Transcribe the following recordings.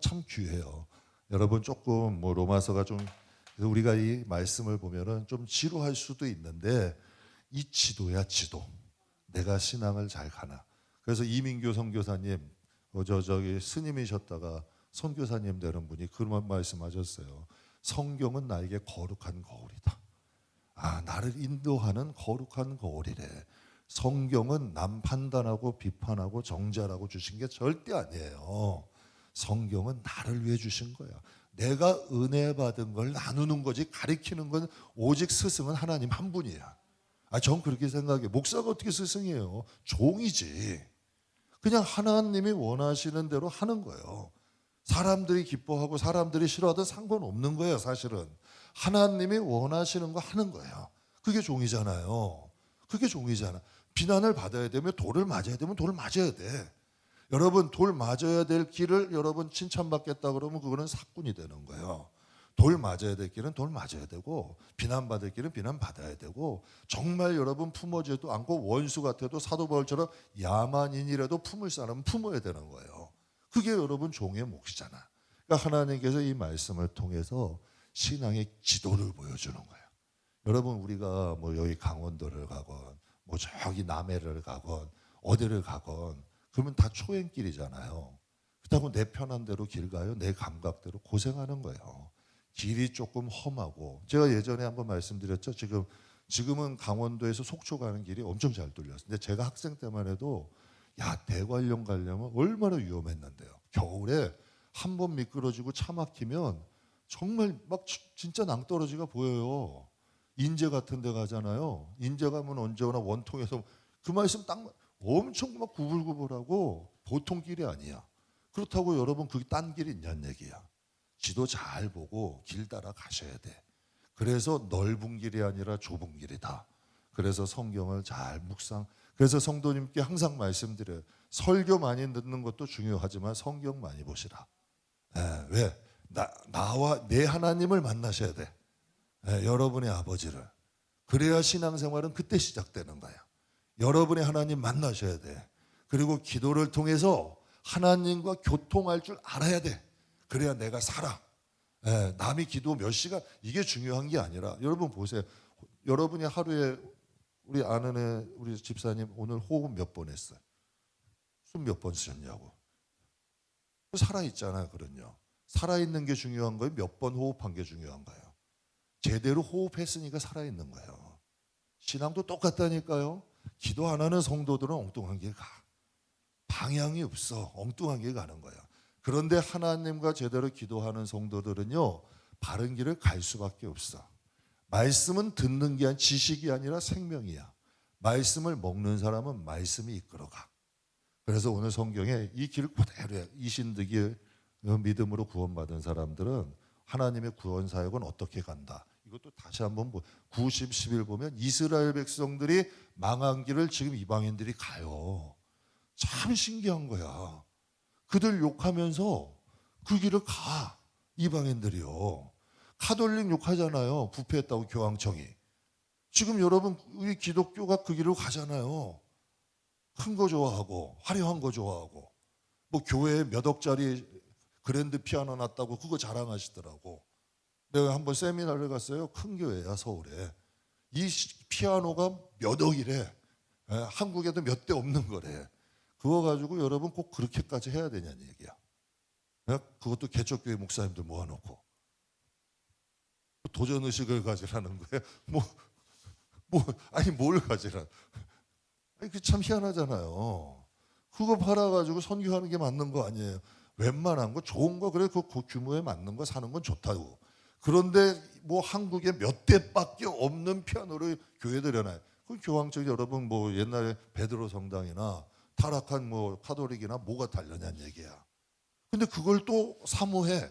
참 귀해요. 여러분 조금 뭐 로마서가 좀 우리가 이 말씀을 보면은 좀 지루할 수도 있는데 이 지도야 지도. 내가 신앙을 잘 가나. 그래서 이민교 선교사님 저기 스님이셨다가 선교사님 되는 분이 그런 말씀하셨어요. 성경은 나에게 거룩한 거울이다. 아, 나를 인도하는 거룩한 거울이래. 성경은 남 판단하고 비판하고 정죄하라고 주신 게 절대 아니에요. 성경은 나를 위해 주신 거야. 내가 은혜 받은 걸 나누는 거지, 가리키는 건 오직 스승은 하나님 한 분이야. 아, 전 그렇게 생각해. 목사가 어떻게 스승이에요? 종이지. 그냥 하나님이 원하시는 대로 하는 거예요. 사람들이 기뻐하고 사람들이 싫어하든 상관없는 거예요, 사실은. 하나님이 원하시는 거 하는 거예요. 그게 종이잖아요. 그게 종이잖아. 비난을 받아야 되면 돌을 맞아야 되면 돌을 맞아야 돼. 여러분, 돌 맞아야 될 길을 여러분 칭찬받겠다 그러면 그거는 사꾼이 되는 거예요. 돌 맞아야 될 길은 돌 맞아야 되고, 비난받을 길은 비난받아야 되고, 정말 여러분 품어지도 않고 원수 같아도 사도 바울처럼 야만인이라도 품을 사람은 품어야 되는 거예요. 그게 여러분 종의 몫이잖아. 그러니까 하나님께서 이 말씀을 통해서 신앙의 지도를 보여주는 거예요. 여러분, 우리가 뭐 여기 강원도를 가건 뭐 저기 남해를 가건 어디를 가건 그러면 다 초행길이잖아요. 그렇다고 내 편한 대로 길 가요? 내 감각대로 고생하는 거예요. 길이 조금 험하고, 제가 예전에 한번 말씀드렸죠. 지금은 강원도에서 속초 가는 길이 엄청 잘 뚫렸어요. 근데 제가 학생 때만 해도 야, 대관령 가려면 얼마나 위험했는데요. 겨울에 한 번 미끄러지고 차 막히면 정말 막 진짜 낭떠러지가 보여요. 인제 같은 데 가잖아요. 인제 가면 언제나 원통에서 그 말씀 딱 엄청 막 구불구불하고 보통 길이 아니야. 그렇다고 여러분 그게 딴 길이 있냐는 얘기야. 지도 잘 보고 길 따라 가셔야 돼. 그래서 넓은 길이 아니라 좁은 길이다. 그래서 성경을 잘 묵상. 그래서 성도님께 항상 말씀드려요. 설교 많이 듣는 것도 중요하지만 성경 많이 보시라. 왜? 나와 내 하나님을 만나셔야 돼. 여러분의 아버지를. 그래야 신앙생활은 그때 시작되는 거야. 여러분의 하나님 만나셔야 돼. 그리고 기도를 통해서 하나님과 교통할 줄 알아야 돼. 그래야 내가 살아. 남이 기도 몇 시간 이게 중요한 게 아니라 여러분 보세요. 여러분이 하루에 우리 아는 애 우리 집사님 오늘 호흡 몇 번 했어요? 숨 몇 번 쓰셨냐고. 살아있잖아요. 그럼요. 살아있는 게 중요한 거예요? 몇 번 호흡한 게 중요한 거예요? 제대로 호흡했으니까 살아있는 거예요. 신앙도 똑같다니까요. 기도 안 하는 성도들은 엉뚱한 길 가. 방향이 없어. 엉뚱한 길 가는 거야. 그런데 하나님과 제대로 기도하는 성도들은요, 바른 길을 갈 수밖에 없어. 말씀은 듣는 게 지식이 아니라 생명이야. 말씀을 먹는 사람은 말씀이 이끌어가. 그래서 오늘 성경에 이 길 그대로야. 이신득이 믿음으로 구원받은 사람들은 하나님의 구원 사역은 어떻게 간다. 이것도 다시 한번 90, 11 보면 이스라엘 백성들이 망한 길을 지금 이방인들이 가요. 참 신기한 거야. 그들 욕하면서 그 길을 가. 이방인들이요. 카톨릭 욕하잖아요. 부패했다고 교황청이. 지금 여러분 우리 기독교가 그 길을 가잖아요. 큰 거 좋아하고 화려한 거 좋아하고 뭐 교회에 몇 억짜리 그랜드 피아노 놨다고 그거 자랑하시더라고. 내가 한번 세미나를 갔어요. 큰 교회야 서울에. 이 피아노가 몇 억이래. 한국에도 몇 대 없는 거래. 그거 가지고 여러분 꼭 그렇게까지 해야 되냐는 얘기야. 그것도 개척교회 목사님들 모아놓고 도전의식을 가지라는 거예요. 아니 뭘 가지라. 아니 그 참 희한하잖아요. 그거 팔아가지고 선교하는 게 맞는 거 아니에요. 웬만한 거 좋은 거 그래 그 규모에 맞는 거 사는 건 좋다고. 그런데 뭐 한국에 몇 대밖에 없는 피아노를 교회에 려놔요. 그 교황청이 여러분 뭐 옛날에 베드로 성당이나 타락한 뭐 카톨릭이나 뭐가 달려냐는 얘기야. 근데 그걸 또 사모해.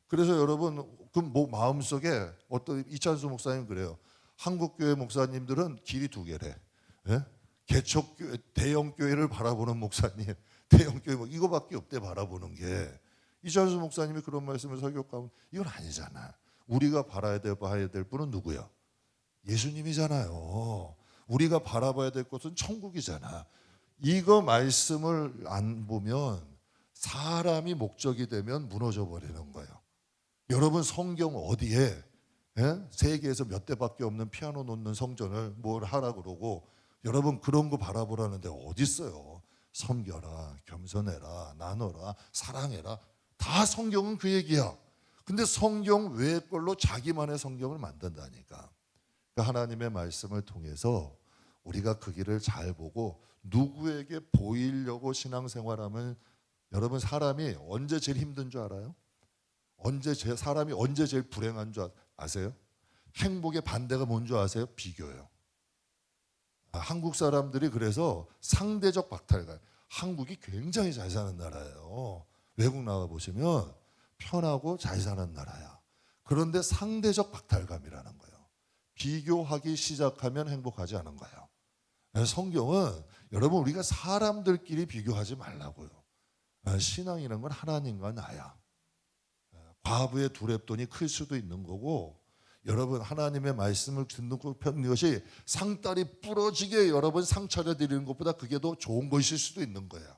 그래서 여러분 그 뭐 마음속에 어떤 이찬수 목사님 그래요. 한국 교회 목사님들은 길이 두 개래. 예? 개척교회 대형 교회를 바라보는 목사님, 대형 교회 뭐 이거밖에 없대 바라보는 게. 이찬수 목사님이 그런 말씀을 설교하면 이건 아니잖아. 우리가 봐야 될 분은 누구야? 예수님이잖아요. 우리가 바라봐야 될 곳은 천국이잖아. 이거 말씀을 안 보면 사람이 목적이 되면 무너져 버리는 거예요. 여러분 성경 어디에 세계에서 몇 대밖에 없는 피아노 놓는 성전을 뭘 하라 그러고 여러분 그런 거 바라보라는데 어디 있어요? 섬겨라, 겸손해라, 나눠라, 사랑해라. 다 성경은 그 얘기야. 근데 성경 외의 걸로 자기만의 성경을 만든다니까. 그러니까 하나님의 말씀을 통해서 우리가 그 길을 잘 보고 누구에게 보이려고 신앙생활하면 여러분 사람이 언제 제일 힘든 줄 알아요? 사람이 언제 제일 불행한 줄 아세요? 행복의 반대가 뭔 줄 아세요? 비교예요. 한국 사람들이 그래서 상대적 박탈감. 한국이 굉장히 잘 사는 나라예요. 외국 나가 보시면 편하고 잘 사는 나라야. 그런데 상대적 박탈감이라는 거예요. 비교하기 시작하면 행복하지 않은 거예요. 성경은 여러분 우리가 사람들끼리 비교하지 말라고요. 신앙이라는 건 하나님과 나야. 과부의 두렵돈이 클 수도 있는 거고 여러분 하나님의 말씀을 듣는 것이 상다리 부러지게 여러분 상처를 드리는 것보다 그게 더 좋은 것일 수도 있는 거예요.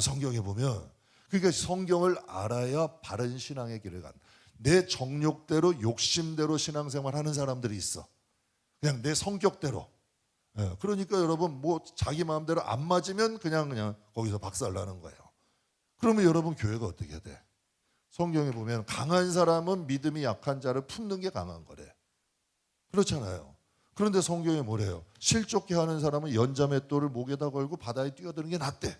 성경에 보면 그러니까 성경을 알아야 바른 신앙의 길을 간. 내 정욕대로 욕심대로 신앙생활 하는 사람들이 있어. 그냥 내 성격대로. 그러니까 여러분 뭐 자기 마음대로 안 맞으면 그냥 거기서 박살나는 거예요. 그러면 여러분 교회가 어떻게 돼? 성경에 보면 강한 사람은 믿음이 약한 자를 품는 게 강한 거래. 그렇잖아요. 그런데 성경에 뭐래요? 실족해 하는 사람은 연자맷돌을 목에다 걸고 바다에 뛰어드는 게 낫대.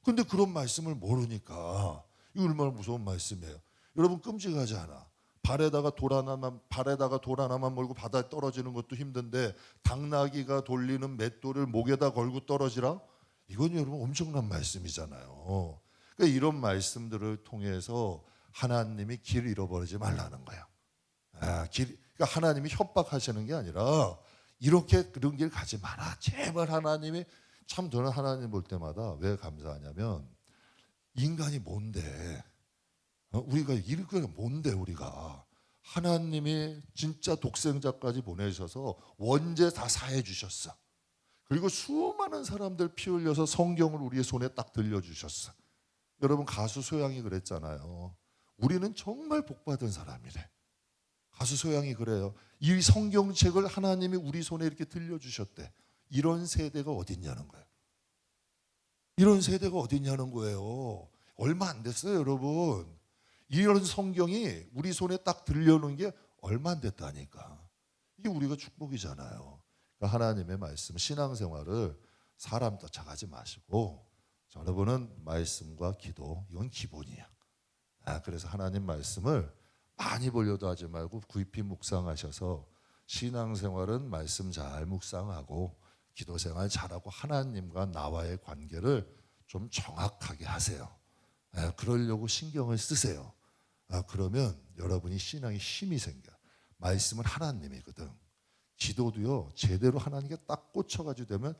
근데 그런 말씀을 모르니까 이거 얼마나 무서운 말씀이에요. 여러분 끔찍하지 않아? 발에다가 돌 하나만 몰고 바다에 떨어지는 것도 힘든데 당나귀가 돌리는 맷돌을 목에다 걸고 떨어지라? 이건 여러분 엄청난 말씀이잖아요. 그러니까 이런 말씀들을 통해서 하나님이 길 잃어버리지 말라는 거예요. 그러니까 하나님이 협박하시는 게 아니라 이렇게 그런 길 가지 마라. 제발 하나님이 참 저는 하나님 볼 때마다 왜 감사하냐면 인간이 뭔데 우리가 이렇게 뭔데 우리가 하나님이 진짜 독생자까지 보내셔서 원죄 다 사해 주셨어. 그리고 수많은 사람들 피 흘려서 성경을 우리의 손에 딱 들려주셨어. 여러분 가수 소양이 그랬잖아요. 우리는 정말 복받은 사람이래. 가수 소양이 그래요. 이 성경책을 하나님이 우리 손에 이렇게 들려주셨대. 이런 세대가 어딨냐는 거예요. 이런 세대가 어딨냐는 거예요. 얼마 안 됐어요 여러분. 이런 성경이 우리 손에 딱 들려오는 게 얼마 안 됐다니까. 이게 우리가 축복이잖아요. 그러니까 하나님의 말씀 신앙생활을 사람 쫓아가지 마시고 여러분은 말씀과 기도 이건 기본이야. 그래서 하나님 말씀을 많이 보려도 하지 말고 깊이 묵상하셔서 신앙생활은 말씀 잘 묵상하고 기도생활 잘하고 하나님과 나와의 관계를 좀 정확하게 하세요. 그러려고 신경을 쓰세요. 그러면 여러분이 신앙에 힘이 생겨. 말씀은 하나님이거든. 기도도요 제대로 하나님께 딱 꽂혀가지고 되면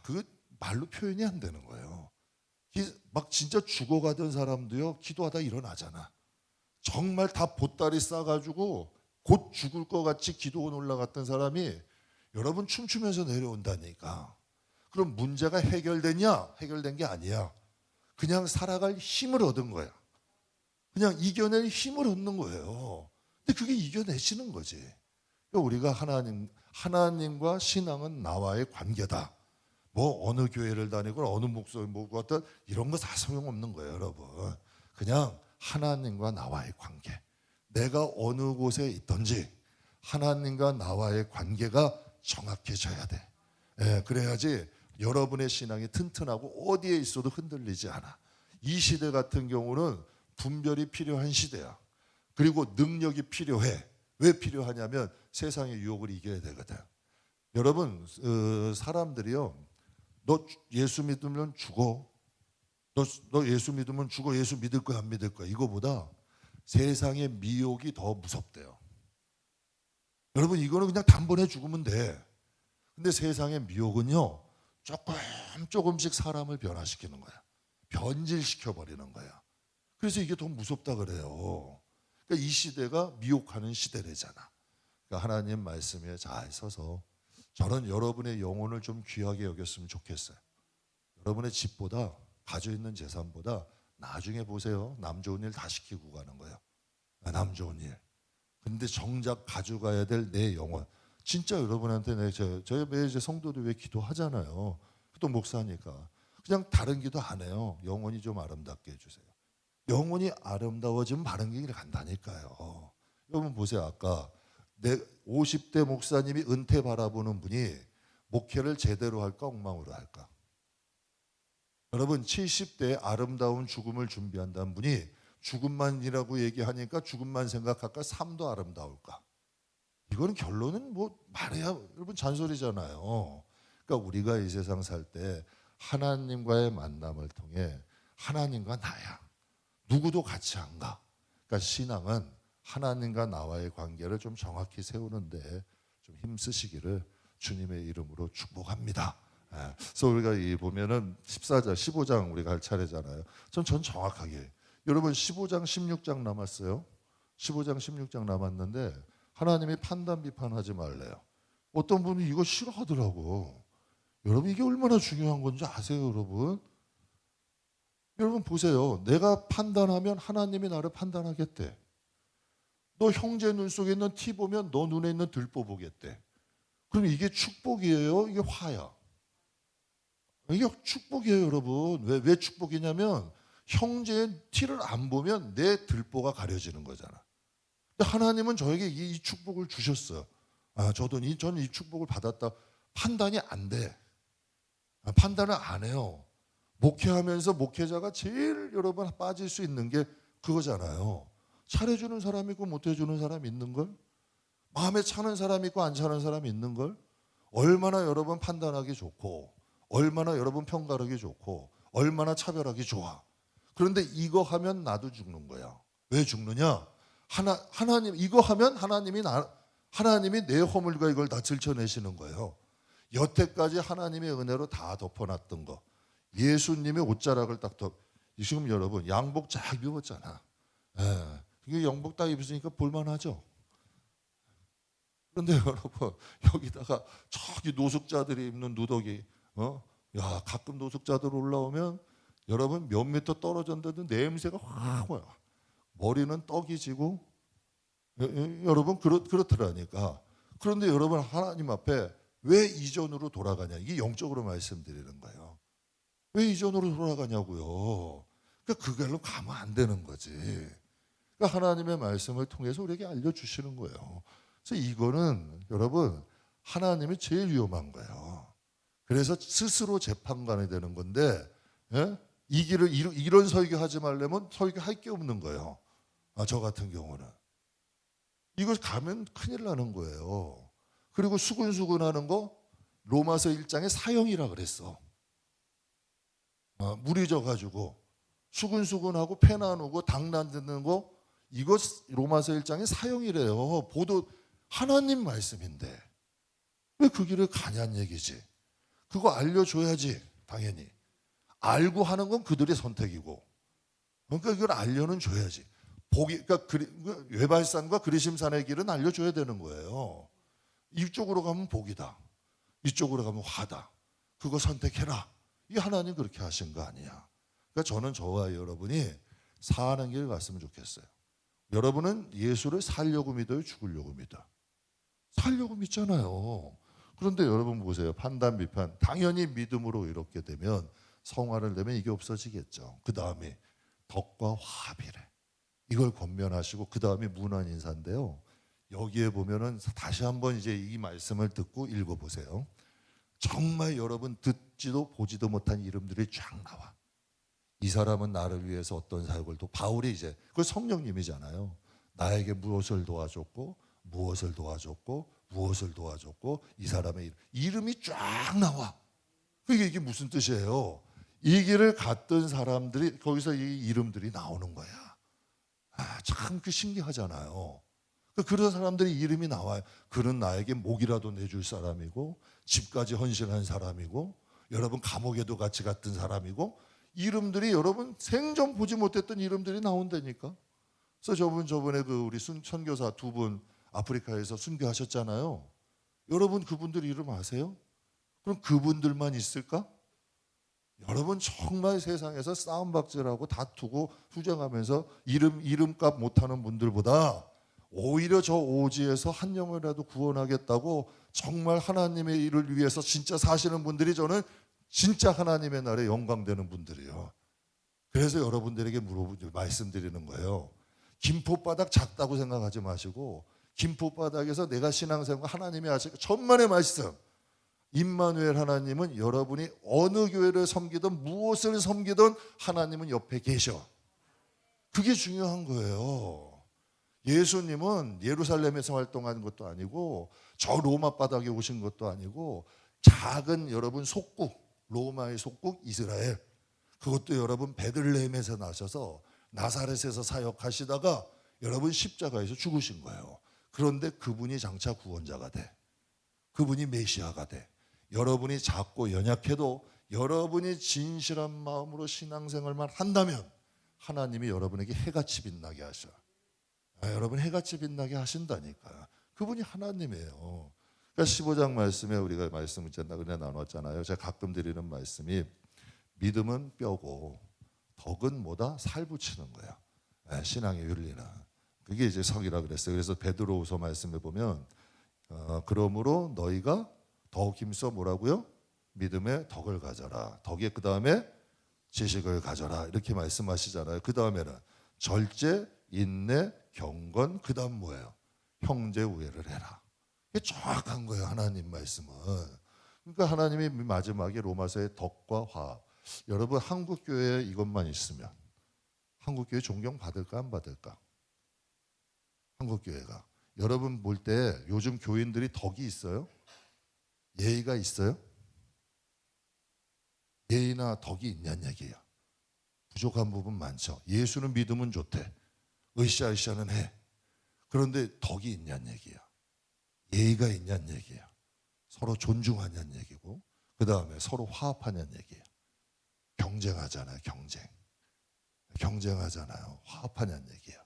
그 말로 표현이 안 되는 거예요. 막 진짜 죽어가던 사람도요 기도하다 일어나잖아. 정말 다 보따리 싸가지고 곧 죽을 것 같이 기도원 올라갔던 사람이 여러분 춤추면서 내려온다니까. 그럼 문제가 해결됐냐? 해결된 게 아니야. 그냥 살아갈 힘을 얻은 거야. 그냥 이겨낼 힘을 얻는 거예요. 근데 그게 이겨내시는 거지. 그러니까 우리가 하나님과 신앙은 나와의 관계다. 뭐 어느 교회를 다니고 어느 목소리 뭐고 어떤 이런 거 다 소용없는 거예요, 여러분. 그냥 하나님과 나와의 관계. 내가 어느 곳에 있든지 하나님과 나와의 관계가 정확해져야 돼. 그래야지 여러분의 신앙이 튼튼하고 어디에 있어도 흔들리지 않아. 이 시대 같은 경우는 분별이 필요한 시대야. 그리고 능력이 필요해. 왜 필요하냐면 세상의 유혹을 이겨야 되거든. 여러분 사람들이요. 너 예수 믿으면 죽어. 너 예수 믿으면 죽어. 예수 믿을 거야 안 믿을 거야. 이거보다 세상의 미혹이 더 무섭대요. 여러분 이거는 그냥 단번에 죽으면 돼. 근데 세상의 미혹은요. 조금씩 사람을 변화시키는 거야. 변질시켜 버리는 거야. 그래서 이게 더 무섭다 그래요. 그러니까 이 시대가 미혹하는 시대래잖아. 그러니까 하나님 말씀에 잘 서서 저는 여러분의 영혼을 좀 귀하게 여겼으면 좋겠어요. 여러분의 집보다 가지고 있는 재산보다 나중에 보세요. 남 좋은 일 다 시키고 가는 거예요. 남 좋은 일. 근데 정작 가져가야 될 내 영혼. 진짜 여러분한테 저희 매일 이제 성도들 왜 기도하잖아요. 또 목사니까. 그냥 다른 기도 안 해요. 영혼이 좀 아름답게 해주세요. 영혼이 아름다워지면 바른 길을 간다니까요. 여러분 보세요. 아까 내 50대 목사님이 은퇴 바라보는 분이 목회를 제대로 할까 엉망으로 할까? 여러분 70대에 아름다운 죽음을 준비한다는 분이 죽음만이라고 얘기하니까 죽음만 생각할까? 삶도 아름다울까? 이거는 결론은 뭐 말해야 여러분 잔소리잖아요. 그러니까 우리가 이 세상 살 때 하나님과의 만남을 통해 하나님과 나야. 누구도 같이 안 가. 그러니까 신앙은 하나님과 나와의 관계를 좀 정확히 세우는데 좀 힘쓰시기를 주님의 이름으로 축복합니다. 그래서 우리가 이 보면은 14장, 15장 우리가 할 차례잖아요. 전 정확하게 여러분 15장, 16장 남았어요. 15장, 16장 남았는데 하나님이 판단 비판하지 말래요. 어떤 분이 이거 싫어하더라고. 여러분 이게 얼마나 중요한 건지 아세요, 여러분? 여러분 보세요. 내가 판단하면 하나님이 나를 판단하겠대. 너 형제 눈 속에 있는 티 보면 너 눈에 있는 들보 보겠대. 그럼 이게 축복이에요? 이게 화야? 이게 축복이에요, 여러분. 왜 축복이냐면 형제의 티를 안 보면 내 들보가 가려지는 거잖아. 근데 하나님은 저에게 이 축복을 주셨어요. 저는 이 축복을 받았다. 판단이 안 돼. 판단을 안 해요. 목회하면서 목회자가 제일 여러분 빠질 수 있는 게 그거잖아요. 잘해주는 사람 있고 못해주는 사람 있는 걸, 마음에 차는 사람 있고 안 차는 사람 있는 걸, 얼마나 여러분 판단하기 좋고, 얼마나 여러분 평가하기 좋고, 얼마나 차별하기 좋아. 그런데 이거 하면 나도 죽는 거야. 왜 죽느냐? 하나님 이거 하면 하나님이 내 허물과 이걸 다 들춰내시는 거예요. 여태까지 하나님의 은혜로 다 덮어놨던 거. 예수님의 옷자락을 딱 지금 여러분 양복 쫙 입었잖아. 이게 양복 딱 입으니까 볼만하죠. 그런데 여러분 여기다가 저기 노숙자들이 입는 누더기, 야 가끔 노숙자들 올라오면 여러분 몇 미터 떨어졌는데도 냄새가 확 와요. 머리는 떡이 지고 여러분 그렇더라니까. 그런데 여러분 하나님 앞에 왜 이전으로 돌아가냐? 이게 영적으로 말씀드리는 거예요. 왜 이전으로 돌아가냐고요. 그러니까 그걸로 가면 안 되는 거지. 그러니까 하나님의 말씀을 통해서 우리에게 알려주시는 거예요. 그래서 이거는 여러분 하나님이 제일 위험한 거예요. 그래서 스스로 재판관이 되는 건데, 이 길을 이런 설교하지 말려면 설교할 게 없는 거예요. 저 같은 경우는 이거 가면 큰일 나는 거예요. 그리고 수근수근하는 거 로마서 1장에 사형이라 그랬어. 물이 져가지고 수근수근하고 폐 나누고 당 나누는 거 이거 로마서 1장에 사형이래요. 보도 하나님 말씀인데 왜 그 길을 가냐는 얘기지. 그거 알려줘야지. 당연히 알고 하는 건 그들의 선택이고, 그러니까 이걸 알려는 줘야지. 그러니까 외발산과 그리심산의 길은 알려줘야 되는 거예요. 이쪽으로 가면 복이다, 이쪽으로 가면 화다, 그거 선택해라. 이게 하나님 그렇게 하신 거 아니야. 그러니까 저는 저와 여러분이 사는 길 갔으면 좋겠어요. 여러분은 예수를 살려고 믿어요, 죽으려고 믿어? 살려고 믿잖아요. 그런데 여러분 보세요. 판단 비판 당연히 믿음으로 이렇게 되면 성화를 내면 이게 없어지겠죠. 그 다음에 덕과 화합이래. 이걸 권면하시고 그 다음에 문안인사인데요. 여기에 보면은 다시 한번 이제 이 말씀을 듣고 읽어보세요. 정말 여러분 듣지도 보지도 못한 이름들이 쫙 나와. 이 사람은 나를 위해서 어떤 사역을 바울이 이제 그 성령님이잖아요. 나에게 무엇을 도와줬고 무엇을 도와줬고 무엇을 도와줬고 이 사람의 이름이 쫙 나와. 그게 이게 무슨 뜻이에요? 이 길을 갔던 사람들이 거기서 이 이름들이 나오는 거야. 참 그 신기하잖아요. 그런 사람들이 이름이 나와요. 그는 나에게 목이라도 내줄 사람이고 집까지 헌신한 사람이고 여러분 감옥에도 같이 갔던 사람이고 이름들이 여러분 생전 보지 못했던 이름들이 나온다니까. 그래서 저번에 그 우리 선교사 두 분 아프리카에서 순교하셨잖아요. 여러분 그분들 이름 아세요? 그럼 그분들만 있을까? 여러분 정말 세상에서 싸움박질하고 다투고 투쟁하면서 이름값 못하는 분들보다 오히려 저 오지에서 한 영혼이라도 구원하겠다고 정말 하나님의 일을 위해서 진짜 사시는 분들이 저는 진짜 하나님의 나라에 영광되는 분들이에요. 그래서 여러분들에게 말씀드리는 거예요. 김포바닥 작다고 생각하지 마시고 김포바닥에서 내가 신앙생활 하나님이 하실 천만의 말씀, 임마누엘 하나님은 여러분이 어느 교회를 섬기든 무엇을 섬기든 하나님은 옆에 계셔. 그게 중요한 거예요. 예수님은 예루살렘에서 활동한 것도 아니고 저 로마 바닥에 오신 것도 아니고 작은 여러분 속국, 로마의 속국 이스라엘, 그것도 여러분 베들레헴에서 나셔서 나사렛에서 사역하시다가 여러분 십자가에서 죽으신 거예요. 그런데 그분이 장차 구원자가 돼. 그분이 메시아가 돼. 여러분이 작고 연약해도 여러분이 진실한 마음으로 신앙생활만 한다면 하나님이 여러분에게 해같이 빛나게 하셔. 여러분 해같이 빛나게 하신다니까. 그분이 하나님이에요. 그러니까 15장 말씀에 우리가 말씀을 그냥 나눴잖아요. 제가 가끔 드리는 말씀이 믿음은 뼈고 덕은 뭐다? 살 붙이는 거야. 신앙의 윤리는. 그게 이제 성이라 그랬어요. 그래서 베드로후서 말씀에 보면 그러므로 너희가 더욱 힘써 뭐라고요? 믿음의 덕을 가져라. 덕에 그 다음에 지식을 가져라. 이렇게 말씀하시잖아요. 그 다음에는 절제, 인내, 경건, 그 다음 뭐예요? 형제 우애를 해라. 이게 정확한 거예요. 하나님 말씀은. 그러니까 하나님이 마지막에 로마서의 덕과 화합. 여러분 한국교회에 이것만 있으면 한국교회 존경받을까 안 받을까? 한국교회가. 여러분 볼 때 요즘 교인들이 덕이 있어요? 예의가 있어요? 예의나 덕이 있냐는 얘기예요. 부족한 부분 많죠. 예수는 믿으면 좋대. 으쌰으쌰는 해. 그런데 덕이 있냐는 얘기야. 예의가 있냐는 얘기야. 서로 존중하냐는 얘기고 그 다음에 서로 화합하냐는 얘기야. 경쟁하잖아요. 경쟁하잖아요. 화합하냐는 얘기야.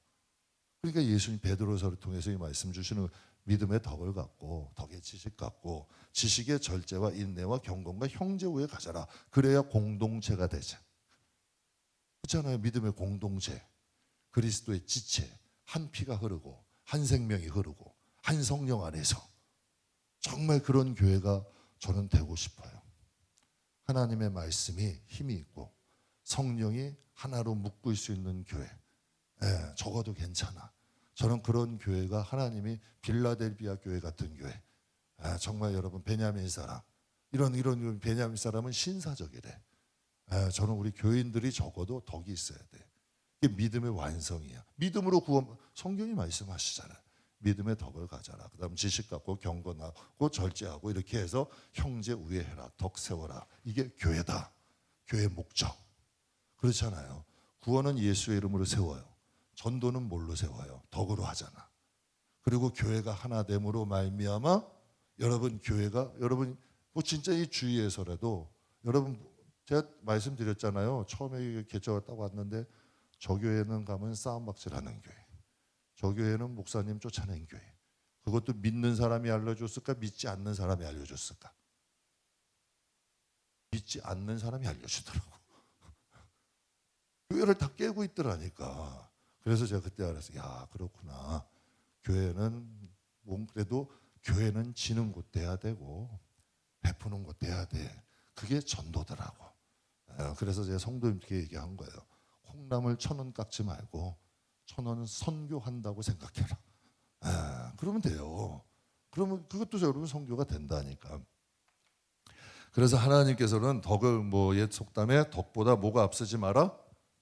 그러니까 예수님 베드로서를 통해서 이 말씀 주시는 믿음의 덕을 갖고 덕의 지식 갖고 지식의 절제와 인내와 경건과 형제 우애 가져라. 그래야 공동체가 되자. 그렇잖아요. 믿음의 공동체. 그리스도의 지체, 한 피가 흐르고 한 생명이 흐르고 한 성령 안에서 정말 그런 교회가 저는 되고 싶어요. 하나님의 말씀이 힘이 있고 성령이 하나로 묶을 수 있는 교회. 적어도 괜찮아. 저는 그런 교회가 하나님이 빌라델비아 교회 같은 교회. 정말 여러분 베냐민 사람 이런 베냐민 사람은 신사적이래. 저는 우리 교인들이 적어도 덕이 있어야 돼. 이게 믿음의 완성이야. 믿음으로 구원. 성경이 말씀하시잖아요. 믿음의 덕을 가져라. 그다음 지식 갖고 경건하고 절제하고 이렇게 해서 형제 우애해라. 덕 세워라. 이게 교회다. 교회의 목적. 그렇잖아요. 구원은 예수의 이름으로 세워요. 전도는 뭘로 세워요? 덕으로 하잖아. 그리고 교회가 하나됨으로 말미암아 여러분 교회가 여러분 뭐 진짜 이 주위에서라도 여러분 제가 말씀드렸잖아요. 처음에 개척을 딱 왔는데 저 교회는 가면 싸움박질하는 교회. 저 교회는 목사님 쫓아낸 교회. 그것도 믿는 사람이 알려줬을까? 믿지 않는 사람이 알려줬을까? 믿지 않는 사람이 알려주더라고. 교회를 다 깨고 있더라니까. 그래서 제가 그때 알았어요. 야 그렇구나. 교회는 그래도 교회는 지는 곳 돼야 되고 베푸는 곳 돼야 돼. 그게 전도더라고. 그래서 제가 성도님께 얘기한 거예요. 콩나물 1,000원 깎지 말고 1,000원 선교한다고 생각해라. 그러면 돼요. 그러면 그것도 여러분 선교가 된다니까. 그래서 하나님께서는 덕을 옛 속담에 덕보다 뭐가 앞서지 마라?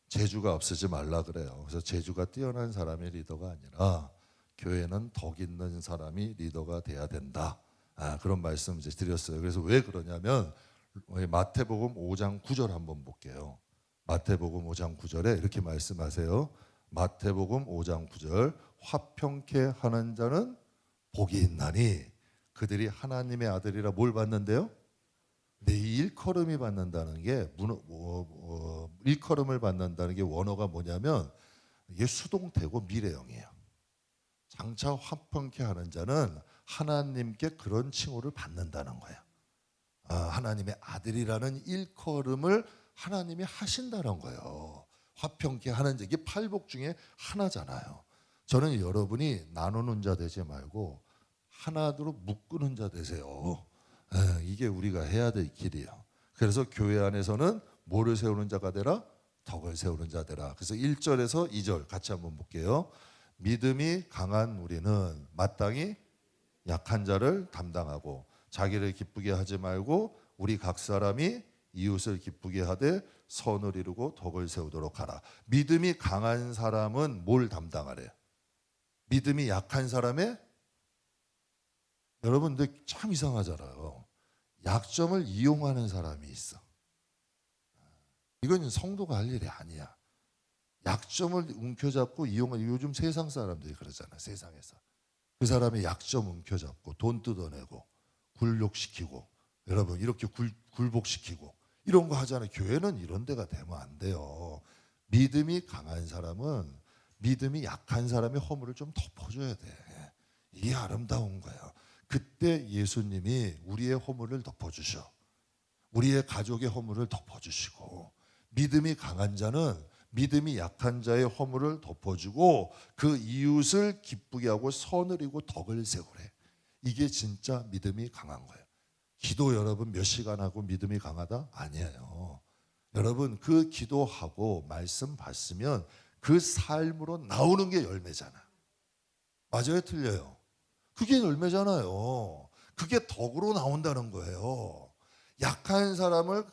재주가 앞서지 말라 그래요. 그래서 재주가 뛰어난 사람이 리더가 아니라 교회는 덕 있는 사람이 리더가 돼야 된다. 그런 말씀 이제 드렸어요. 그래서 왜 그러냐면 마태복음 5장 9절 한번 볼게요. 마태복음 5장 9절에 이렇게 말씀하세요. 마태복음 5장 9절 화평케 하는 자는 복이 있나니 그들이 하나님의 아들이라 뭘 받는데요? 근데 이 일컬음이 받는다는 게 일컬음을 받는다는 게 원어가 뭐냐면 이게 수동태고 미래형이에요. 장차 화평케 하는 자는 하나님께 그런 칭호를 받는다는 거야. 하나님의 아들이라는 일컬음을 하나님이 하신다는 거예요. 화평케 하는 자, 이게 팔복 중에 하나잖아요. 저는 여러분이 나누는 자 되지 말고 하나로 묶는 자 되세요. 이게 우리가 해야 될 길이에요. 그래서 교회 안에서는 뭐를 세우는 자가 되라? 덕을 세우는 자 되라. 그래서 1절에서 2절 같이 한번 볼게요. 믿음이 강한 우리는 마땅히 약한 자를 담당하고 자기를 기쁘게 하지 말고 우리 각 사람이 이웃을 기쁘게 하되 선을 이루고 덕을 세우도록 하라. 믿음이 강한 사람은 뭘 담당하래? 믿음이 약한 사람의, 여러분들 참 이상하잖아요. 약점을 이용하는 사람이 있어. 이건 성도가 할 일이 아니야. 약점을 움켜잡고 이용하는, 요즘 세상 사람들이 그러잖아. 세상에서 그 사람의 약점 움켜잡고 돈 뜯어내고 굴욕시키고, 여러분 이렇게 굴복시키고 이런 거 하잖아요. 교회는 이런 데가 되면 안 돼요. 믿음이 강한 사람은 믿음이 약한 사람의 허물을 좀 덮어줘야 돼. 이게 아름다운 거예요. 그때 예수님이 우리의 허물을 덮어주셔. 우리의 가족의 허물을 덮어주시고, 믿음이 강한 자는 믿음이 약한 자의 허물을 덮어주고 그 이웃을 기쁘게 하고 선을 이루고 덕을 세우래. 이게 진짜 믿음이 강한 거예요. 기도 여러분 몇 시간 하고 믿음이 강하다? 아니에요. 여러분 그 기도하고 말씀 받으면 그 삶으로 나오는 게 열매잖아. 맞아요? 틀려요? 그게 열매잖아요. 그게 덕으로 나온다는 거예요. 약한 사람을,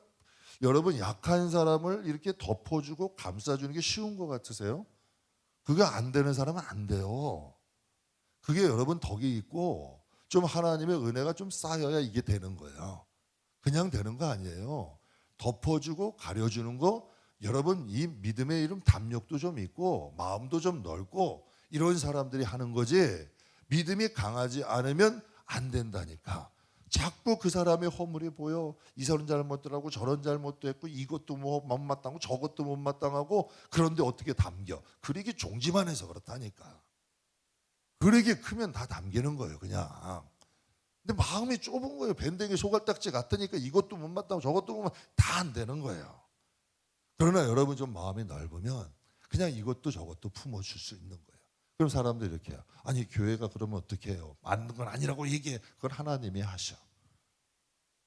여러분 약한 사람을 이렇게 덮어주고 감싸주는 게 쉬운 것 같으세요? 그게 안 되는 사람은 안 돼요. 그게 여러분 덕이 있고 좀 하나님의 은혜가 좀 쌓여야 이게 되는 거예요. 그냥 되는 거 아니에요. 덮어주고 가려주는 거, 여러분 이 믿음의 이름 담력도 좀 있고 마음도 좀 넓고 이런 사람들이 하는 거지, 믿음이 강하지 않으면 안 된다니까. 자꾸 그 사람의 허물이 보여. 이 사람 잘못들하고 저런 잘못도 했고 이것도 뭐 못마땅하고 저것도 못마땅하고, 그런데 어떻게 담겨? 그러기 종지만 해서 그렇다니까. 그러기 크면 다 담기는 거예요 그냥. 근데 마음이 좁은 거예요. 밴댕이 소갈딱지 같으니까 이것도 못마땅하고 저것도 다 안 되는 거예요. 그러나 여러분 좀 마음이 넓으면 그냥 이것도 저것도 품어줄 수 있는 거예요. 그럼 사람들이 이렇게 해요. 아니 교회가 그러면 어떻게 해요? 맞는 건 아니라고 얘기해. 그건 하나님이 하셔.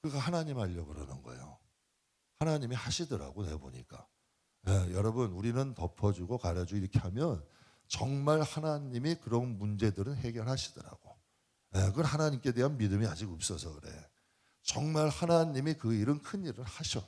그거 하나님 하려고 그러는 거예요. 하나님이 하시더라고 내가 보니까. 여러분 우리는 덮어주고 가려주고 이렇게 하면 정말 하나님이 그런 문제들은 해결하시더라고. 그건 하나님께 대한 믿음이 아직 없어서 그래. 정말 하나님이 그 일은 큰 일을 하셔.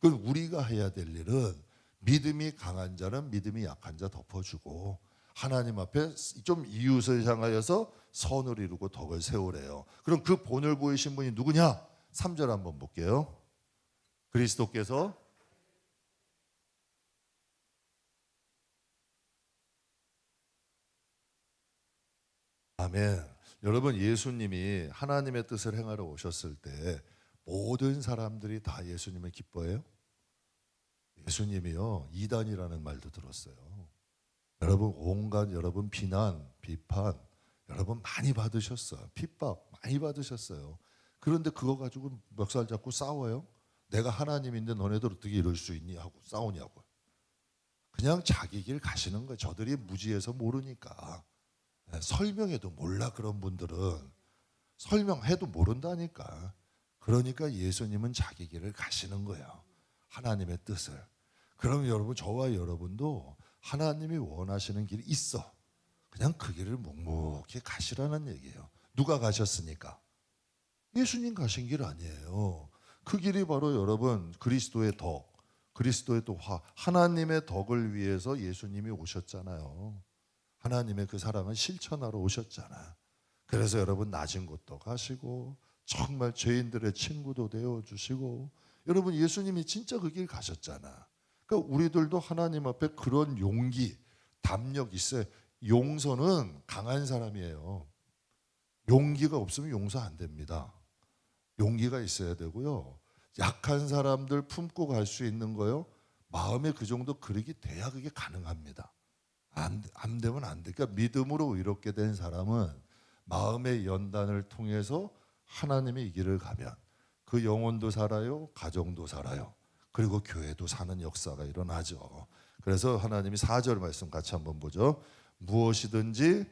그건 우리가 해야 될 일은 믿음이 강한 자는 믿음이 약한 자 덮어주고 하나님 앞에 좀 이웃을 향하여서 선을 이루고 덕을 세우래요. 그럼 그 본을 보이신 분이 누구냐? 3절 한번 볼게요. 그리스도께서 아멘. 여러분 예수님이 하나님의 뜻을 행하러 오셨을 때 모든 사람들이 다 예수님을 기뻐해요? 예수님이요 이단이라는 말도 들었어요. 여러분 온갖 여러분 비난, 비판 여러분 많이 받으셨어요. 핍박 많이 받으셨어요. 그런데 그거 가지고 멱살 잡고 싸워요? 내가 하나님인데 너네들 어떻게 이럴 수 있니 하고 싸우냐고. 그냥 자기 길 가시는 거예요. 저들이 무지해서 모르니까. 설명해도 몰라. 그런 분들은 설명해도 모른다니까. 그러니까 예수님은 자기 길을 가시는 거예요. 하나님의 뜻을. 그럼 여러분 저와 여러분도 하나님이 원하시는 길이 있어. 그냥 그 길을 묵묵히 가시라는 얘기예요. 누가 가셨으니까? 예수님 가신 길 아니에요. 그 길이 바로 여러분 그리스도의 덕, 그리스도의 또 하나님의 덕을 위해서 예수님이 오셨잖아요. 하나님의 그 사랑을 실천하러 오셨잖아. 그래서 여러분 낮은 곳도 가시고 정말 죄인들의 친구도 되어주시고, 여러분 예수님이 진짜 그 길 가셨잖아. 그러니까 우리들도 하나님 앞에 그런 용기, 담력 있어요. 용서는 강한 사람이에요. 용기가 없으면 용서 안 됩니다. 용기가 있어야 되고요. 약한 사람들 품고 갈 수 있는 거요. 마음에 그 정도 그릇이 돼야 그게 가능합니다. 안 되면 안 돼. 그러니까 믿음으로 의롭게 된 사람은 마음의 연단을 통해서 하나님의 이 길을 가면 그 영혼도 살아요, 가정도 살아요. 그리고 교회도 사는 역사가 일어나죠. 그래서 하나님이 4절 말씀 같이 한번 보죠. 무엇이든지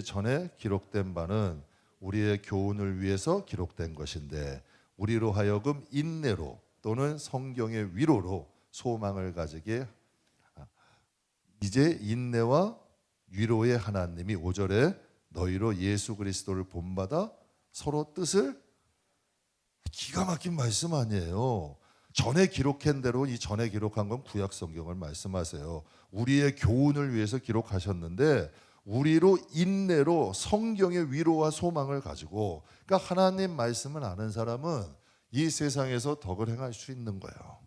전에 기록된 바는 우리의 교훈을 위해서 기록된 것인데 우리로 하여금 인내로 또는 성경의 위로로 소망을 가지게 이제 인내와 위로의 하나님이 5절에 너희로 예수 그리스도를 본받아 서로 뜻을 기가 막힌 말씀 아니에요. 전에 기록한 대로 이 전에 기록한 건 구약 성경을 말씀하세요. 우리의 교훈을 위해서 기록하셨는데 우리로 인내로 성경의 위로와 소망을 가지고 그러니까 하나님 말씀을 아는 사람은 이 세상에서 덕을 행할 수 있는 거예요.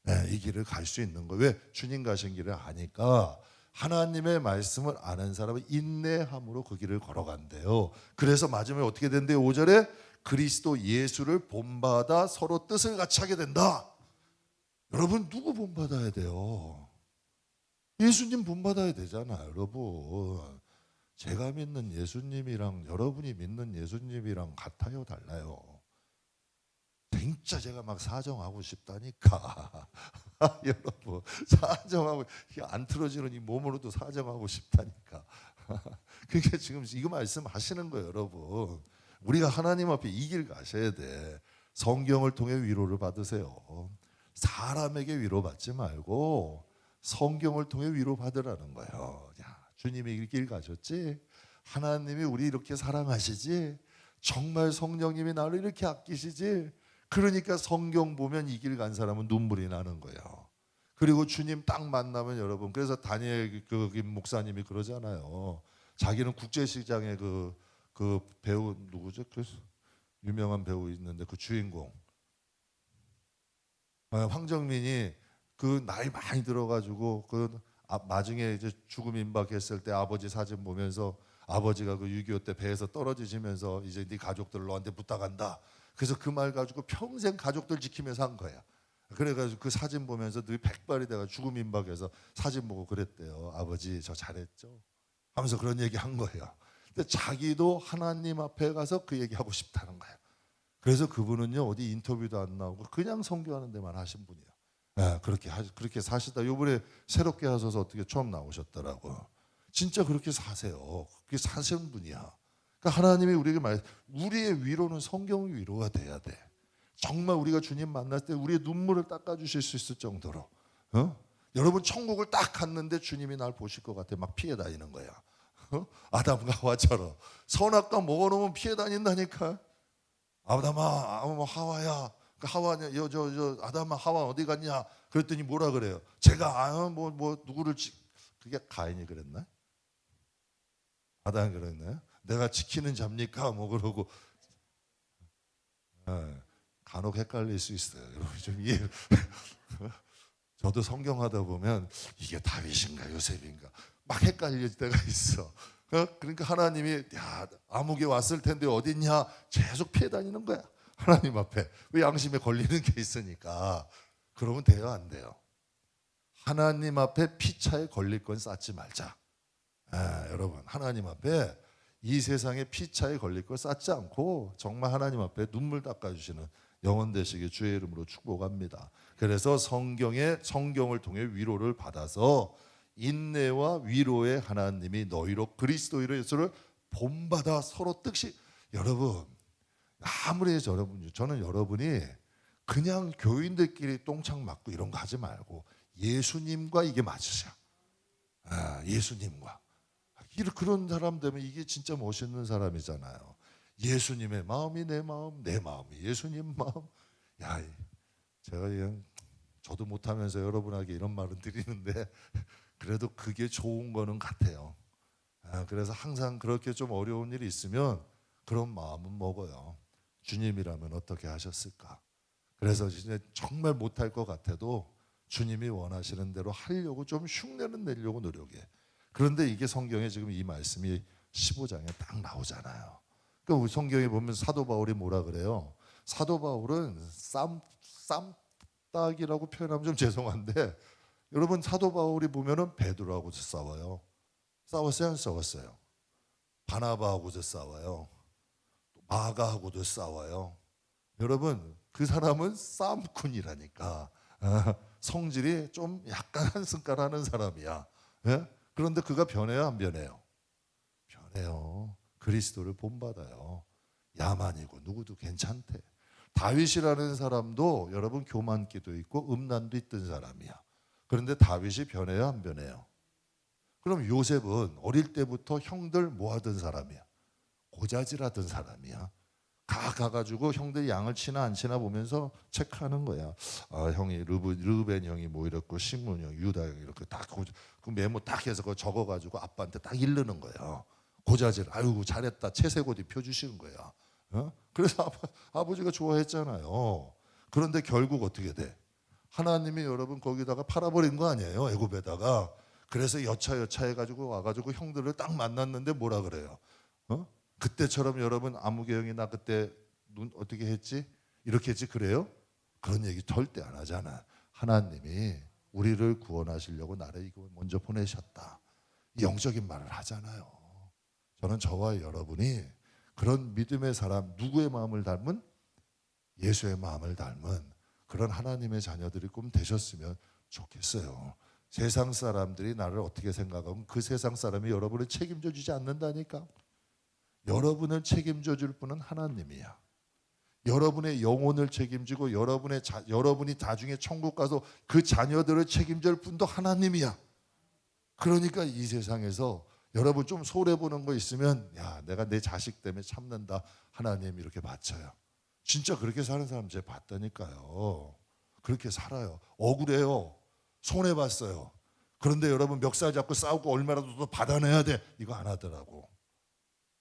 네, 이 길을 갈 수 있는 거예요. 왜? 주님 가신 길을 아니까 하나님의 말씀을 아는 사람은 인내함으로 그 길을 걸어간대요. 그래서 마지막에 어떻게 된대요? 5절에 그리스도 예수를 본받아 서로 뜻을 같이 하게 된다. 여러분 누구 본받아야 돼요? 예수님 본받아야 되잖아요. 여러분 제가 믿는 예수님이랑 여러분이 믿는 예수님이랑 같아요? 달라요? 진짜 제가 막 사정하고 싶다니까. 여러분 사정하고 안 틀어지는 이 몸으로도 사정하고 싶다니까. 그게 지금 이거 말씀하시는 거예요. 여러분 우리가 하나님 앞에 이 길 가셔야 돼. 성경을 통해 위로를 받으세요. 사람에게 위로받지 말고 성경을 통해 위로받으라는 거예요. 야, 주님이 이 길 가셨지? 하나님이 우리 이렇게 사랑하시지? 정말 성령님이 나를 이렇게 아끼시지? 그러니까 성경 보면 이 길 간 사람은 눈물이 나는 거예요. 그리고 주님 딱 만나면 여러분 그래서 다니엘 그 목사님이 그러잖아요. 자기는 국제시장에 그 배우 누구죠? 그 유명한 배우 있는데 그 주인공 황정민이 그 나이 많이 들어가지고 그 나중에 이제 죽음 임박했을 때 아버지 사진 보면서 아버지가 그 6.25 때 배에서 떨어지시면서 이제 네 가족들 너한테 부탁한다. 그래서 그 말 가지고 평생 가족들 지키면서 한 거야. 그래가지고 그 사진 보면서 늘 백발이 돼가 죽음 임박해서 사진 보고 그랬대요. 아버지 저 잘했죠? 하면서 그런 얘기 한 거예요. 근데 자기도 하나님 앞에 가서 그 얘기 하고 싶다는 거예요. 그래서 그분은요 어디 인터뷰도 안 나오고 그냥 선교하는 데만 하신 분이에요. 네, 그렇게 사시다 요번에 새롭게 하셔서 어떻게 처음 나오셨더라고요. 진짜 그렇게 사세요. 그렇게 사시는 분이야. 그러니까 하나님이 우리에게 우리의 위로는 성경의 위로가 돼야 돼. 정말 우리가 주님 만났을 때 우리의 눈물을 닦아주실 수 있을 정도로 여러분 천국을 딱 갔는데 주님이 날 보실 것 같아 막 피해 다니는 거야. 아담과 하와처럼 선악과 먹어놓으면 피해 다닌다니까. 아담아 하와야 하와냐 저 아담아 하와 어디 갔냐 그랬더니 뭐라 그래요? 제가 뭐 누구를 그게 가인이 그랬나? 아담이 그랬나요? 내가 지키는 잡니까? 뭐 그러고 간혹 헷갈릴 수 있어요. 여러분 좀 이해. 저도 성경하다 보면 이게 다윗인가 요셉인가 막 헷갈릴 때가 있어. 그러니까 하나님이 야 암흑에 왔을 텐데 어딨냐 계속 피해 다니는 거야. 하나님 앞에 왜 양심에 걸리는 게 있으니까. 그러면 돼요 안 돼요? 하나님 앞에 피차에 걸릴 건 쌓지 말자. 여러분 하나님 앞에 이 세상에 피차에 걸릴 걸 쌓지 않고 정말 하나님 앞에 눈물 닦아주시는 영혼 되시길 주의 이름으로 축복합니다. 그래서 성경을 통해 위로를 받아서 인내와 위로의 하나님이 너희로 그리스도 예수를 본받아 서로 뜻이 여러분 아무리 저는 여러분이 그냥 교인들끼리 똥창 맞고 이런 거 하지 말고 예수님과 이게 맞으셔. 예수님과 그런 사람 되면 이게 진짜 멋있는 사람이잖아요. 예수님의 마음이 내 마음, 내 마음이 예수님 마음. 야, 제가 그냥 저도 못하면서 여러분에게 이런 말은 드리는데 그래도 그게 좋은 거는 같아요. 그래서 항상 그렇게 좀 어려운 일이 있으면 그런 마음은 먹어요. 주님이라면 어떻게 하셨을까? 그래서 진짜 정말 못할 것 같아도 주님이 원하시는 대로 하려고 좀 흉내는 내려고 노력해. 그런데 이게 성경에 지금 이 말씀이 15장에 딱 나오잖아요. 그러니까 우리 성경에 보면 사도 바울이 뭐라 그래요? 사도 바울은 쌈딱이라고 표현하면 좀 죄송한데 여러분 사도 바울이 보면은 베드로하고도 싸워요. 싸웠어요? 안 싸웠어요? 바나바하고도 싸워요. 마가하고도 싸워요. 여러분 그 사람은 싸움꾼이라니까. 성질이 좀 약간 한승깔하는 사람이야. 예? 그런데 그가 변해요, 안 변해요? 변해요. 그리스도를 본받아요. 야만이고 누구도 괜찮대. 다윗이라는 사람도 여러분 교만기도 있고 음란도 있던 사람이야. 그런데 다윗이 변해요, 안 변해요? 그럼 요셉은 어릴 때부터 형들 뭐 하던 사람이야? 고자질하던 사람이야. 가가지고 형들이 양을 치나 안 치나 보면서 체크하는 거야. 아, 형이 르벤 형이 뭐 이랬고 시몬 형, 유다 형 이렇게 그 메모 딱 해서 그거 적어가지고 아빠한테 딱 일르는 거야. 고자질. 아이고 잘했다. 채색 옷 입혀주시는 거야. 어? 그래서 아버지가 좋아했잖아요. 그런데 결국 어떻게 돼? 하나님이 여러분 거기다가 팔아버린 거 아니에요? 애굽에다가. 그래서 여차 해가지고 와가지고 형들을 딱 만났는데 뭐라 그래요? 어? 그때처럼 여러분 아무개 형이 나 그때 눈 어떻게 했지? 이렇게 했지 그래요? 그런 얘기 절대 안 하잖아. 하나님이 우리를 구원하시려고 나를 이거 먼저 보내셨다. 영적인 말을 하잖아요. 저는 저와 여러분이 그런 믿음의 사람, 누구의 마음을 닮은? 예수의 마음을 닮은 그런 하나님의 자녀들이 꼭 되셨으면 좋겠어요. 세상 사람들이 나를 어떻게 생각하면 그 세상 사람이 여러분을 책임져 주지 않는다니까. 여러분을 책임져 줄 분은 하나님이야. 여러분의 영혼을 책임지고 여러분이 나중에 천국 가서 그 자녀들을 책임질 분도 하나님이야. 그러니까 이 세상에서 여러분 좀 손해보는 거 있으면 야 내가 내 자식 때문에 참는다. 하나님 이렇게 바쳐요. 진짜 그렇게 사는 사람 제가 봤다니까요. 그렇게 살아요. 억울해요. 손해봤어요. 그런데 여러분 멱살 잡고 싸우고 얼마라도 더 받아내야 돼. 이거 안 하더라고.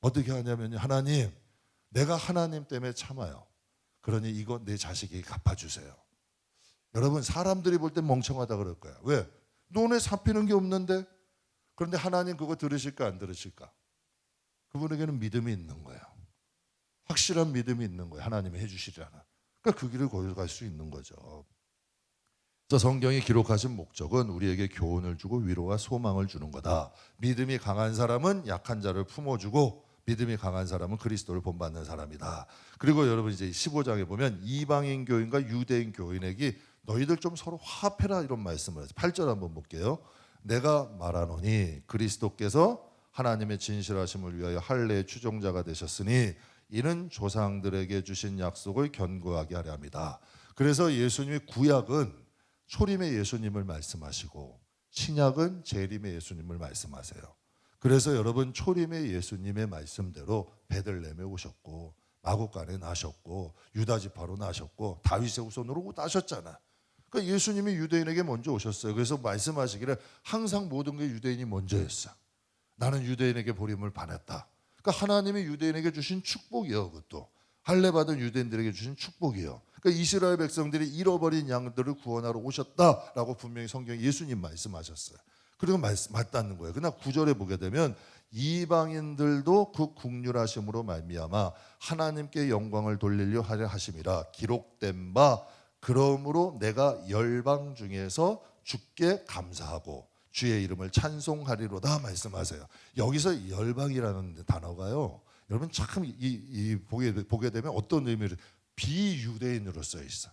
어떻게 하냐면 하나님 내가 하나님 때문에 참아요. 그러니 이거 내 자식에게 갚아주세요. 여러분 사람들이 볼 때 멍청하다 그럴 거야. 왜? 눈에 잡히는 게 없는데. 그런데 하나님 그거 들으실까 안 들으실까? 그분에게는 믿음이 있는 거예요. 확실한 믿음이 있는 거예요. 하나님이 해주시잖아. 그러니까 그 길을 걸어갈 수 있는 거죠. 성경이 기록하신 목적은 우리에게 교훈을 주고 위로와 소망을 주는 거다. 믿음이 강한 사람은 약한 자를 품어주고 믿음이 강한 사람은 그리스도를 본받는 사람이다. 그리고 여러분 이제 15장에 보면 이방인 교인과 유대인 교인에게 너희들 좀 서로 화합해라 이런 말씀을 해서 8절 한번 볼게요. 내가 말하노니 그리스도께서 하나님의 진실하심을 위하여 할례의 추종자가 되셨으니 이는 조상들에게 주신 약속을 견고하게 하려 합니다. 그래서 예수님의 구약은 초림의 예수님을 말씀하시고 신약은 재림의 예수님을 말씀하세요. 그래서 여러분 초림의 예수님의 말씀대로 베들레헴에 오셨고 마구간에 나셨고 유다 지파로 나셨고 다윗의 후손으로 나셨잖아. 그러니까 예수님이 유대인에게 먼저 오셨어요. 그래서 말씀하시기를 항상 모든 게 유대인이 먼저였어. 나는 유대인에게 보림을 받았다. 그러니까 하나님이 유대인에게 주신 축복이에요. 그것도 할례 받은 유대인들에게 주신 축복이에요. 그러니까 이스라엘 백성들이 잃어버린 양들을 구원하러 오셨다라고 분명히 성경에 예수님 말씀하셨어요. 그리고 맞닿는 거예요. 그러나 9절에 보게 되면 이방인들도 그 국률하심으로 말미암아 하나님께 영광을 돌리려 하려 하심이라 기록된 바 그러므로 내가 열방 중에서 주께 감사하고 주의 이름을 찬송하리로다 말씀하세요. 여기서 열방이라는 단어가요. 여러분 참 보게 되면 어떤 의미를 비유대인으로 써 있어.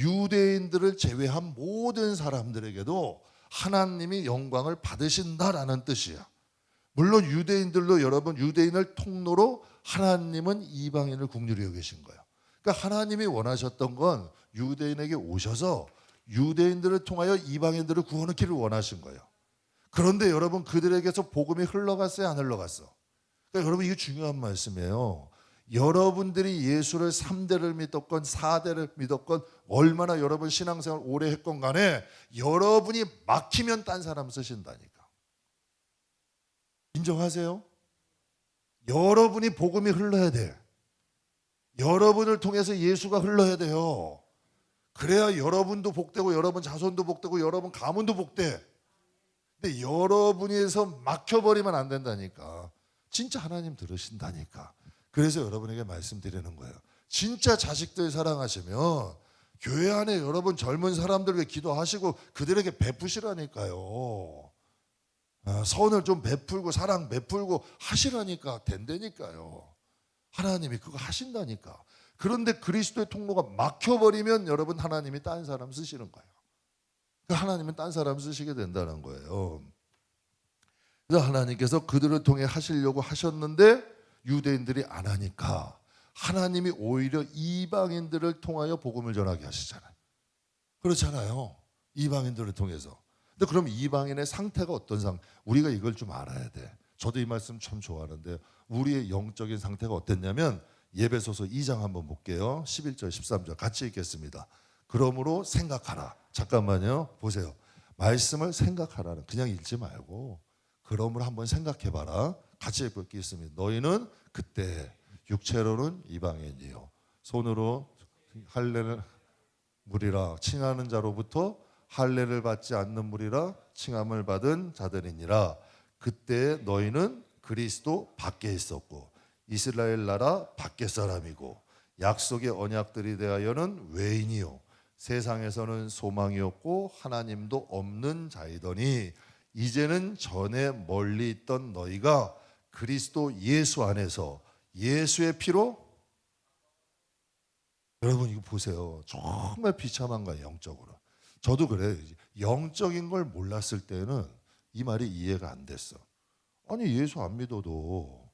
유대인들을 제외한 모든 사람들에게도 하나님이 영광을 받으신다라는 뜻이야. 물론 유대인들도 여러분 유대인을 통로로 하나님은 이방인을 긍휼히 여기신 거예요. 그러니까 하나님이 원하셨던 건 유대인에게 오셔서 유대인들을 통하여 이방인들을 구원하기를 원하신 거예요. 그런데 여러분 그들에게서 복음이 흘러갔어요, 안 흘러갔어? 그러니까 여러분 이게 중요한 말씀이에요. 여러분들이 예수를 3대를 믿었건 4대를 믿었건 얼마나 여러분 신앙생활 오래 했건 간에 여러분이 막히면 딴 사람 쓰신다니까. 인정하세요? 여러분이 복음이 흘러야 돼. 여러분을 통해서 예수가 흘러야 돼요. 그래야 여러분도 복되고 여러분 자손도 복되고 여러분 가문도 복돼. 근데 여러분에서 막혀버리면 안 된다니까. 진짜 하나님 들으신다니까. 그래서 여러분에게 말씀드리는 거예요. 진짜 자식들 사랑하시면 교회 안에 여러분 젊은 사람들에게 기도하시고 그들에게 베푸시라니까요. 선을 좀 베풀고 사랑 베풀고 하시라니까 된다니까요. 하나님이 그거 하신다니까. 그런데 그리스도의 통로가 막혀버리면 여러분 하나님이 딴 사람 쓰시는 거예요. 하나님은 딴 사람 쓰시게 된다는 거예요. 그래서 하나님께서 그들을 통해 하시려고 하셨는데 유대인들이 안 하니까 하나님이 오히려 이방인들을 통하여 복음을 전하게 하시잖아요. 그렇잖아요. 이방인들을 통해서. 근데 그럼 이방인의 상태가 어떤 우리가 이걸 좀 알아야 돼. 저도 이 말씀 참 좋아하는데 우리의 영적인 상태가 어땠냐면 예배소서 2장 한번 볼게요. 11절 13절 같이 읽겠습니다. 그러므로 생각하라. 잠깐만요. 보세요. 말씀을 생각하라는 그냥 읽지 말고 그러므로 한번 생각해봐라. 같이 읽겠습니다. 너희는 그때 육체로는 이방인이요 손으로 할례를 무리라 칭하는 자로부터 할례를 받지 않는 무리라 칭함을 받은 자들이니라. 그때 너희는 그리스도 밖에 있었고 이스라엘 나라 밖에 사람이고 약속의 언약들이 대하여는 외인이요 세상에서는 소망이 없고 하나님도 없는 자이더니 이제는 전에 멀리 있던 너희가 그리스도 예수 안에서 예수의 피로 여러분 이거 보세요. 정말 비참한 거예요. 영적으로. 저도 그래요. 영적인 걸 몰랐을 때는 이 말이 이해가 안 됐어. 아니 예수 안 믿어도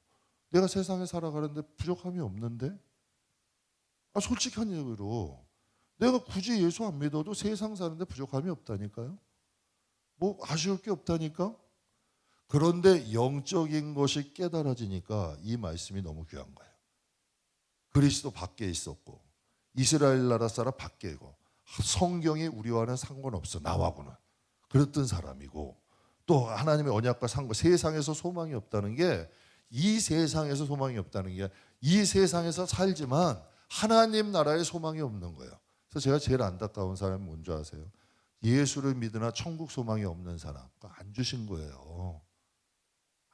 내가 세상에 살아가는데 부족함이 없는데? 솔직한 얘기로 내가 굳이 예수 안 믿어도 세상 사는데 부족함이 없다니까요. 뭐 아쉬울 게 없다니까. 그런데 영적인 것이 깨달아지니까 이 말씀이 너무 귀한 거예요. 그리스도 밖에 있었고 이스라엘 나라 사람 밖에고 성경이 우리와는 상관없어. 나하고는 그랬던 사람이고 또 하나님의 언약과 상관 세상에서 소망이 없다는 게 이 세상에서 소망이 없다는 게 이 세상에서 살지만 하나님 나라에 소망이 없는 거예요. 그래서 제가 제일 안타까운 사람이 뭔지 아세요? 예수를 믿으나 천국 소망이 없는 사람. 안 주신 거예요.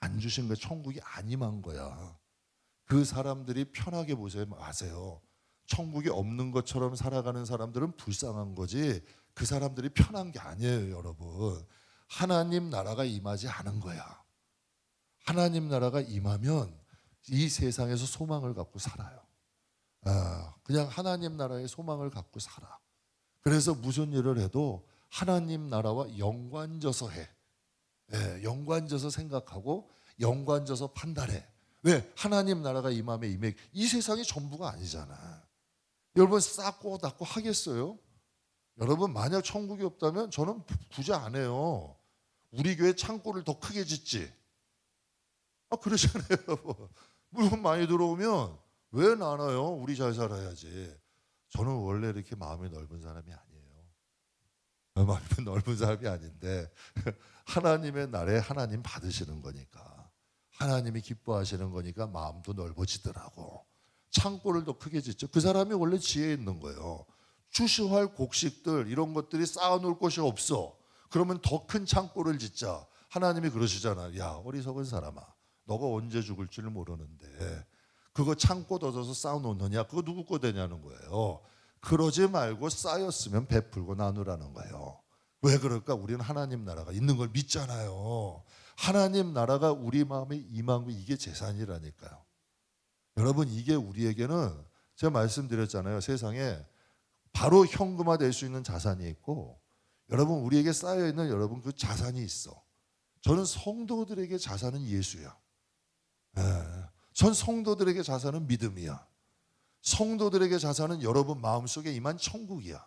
안 주신 거예요. 천국이 안 임한 거야. 그 사람들이 편하게 보세요. 마세요. 천국이 없는 것처럼 살아가는 사람들은 불쌍한 거지 그 사람들이 편한 게 아니에요. 여러분. 하나님 나라가 임하지 않은 거야. 하나님 나라가 임하면 이 세상에서 소망을 갖고 살아요. 그냥 하나님 나라의 소망을 갖고 살아. 그래서 무슨 일을 해도 하나님 나라와 연관져서 해. 연관져서 생각하고 연관져서 판단해. 왜? 하나님 나라가 임함에 임해. 이 세상이 전부가 아니잖아. 여러분 쌓고 닦고 하겠어요? 여러분 만약 천국이 없다면 저는 부자 안 해요. 우리 교회 창고를 더 크게 짓지. 그러잖아요. 물건 많이 들어오면 왜 나눠요? 우리 잘 살아야지. 저는 원래 이렇게 마음이 넓은 사람이 아니에요. 마음이 넓은 사람이 아닌데 하나님의 나라에 하나님 받으시는 거니까 하나님이 기뻐하시는 거니까 마음도 넓어지더라고. 창고를 더 크게 짓죠. 그 사람이 원래 지혜 있는 거예요. 추수할 곡식들 이런 것들이 쌓아놓을 곳이 없어. 그러면 더 큰 창고를 짓자. 하나님이 그러시잖아. 야 어리석은 사람아. 너가 언제 죽을 줄 모르는데 그거 창고 닫아서 쌓아놓느냐? 그거 누구 거 되냐는 거예요. 그러지 말고 쌓였으면 베풀고 나누라는 거예요. 왜 그럴까? 우리는 하나님 나라가 있는 걸 믿잖아요. 하나님 나라가 우리 마음에 임한 거 이게 재산이라니까요. 여러분 이게 우리에게는 제가 말씀드렸잖아요. 세상에 바로 현금화 될 수 있는 자산이 있고 여러분 우리에게 쌓여있는 여러분 그 자산이 있어. 저는 성도들에게 자산은 예수야. 전 성도들에게 자산은 믿음이야. 성도들에게 자산은 여러분 마음속에 임한 천국이야.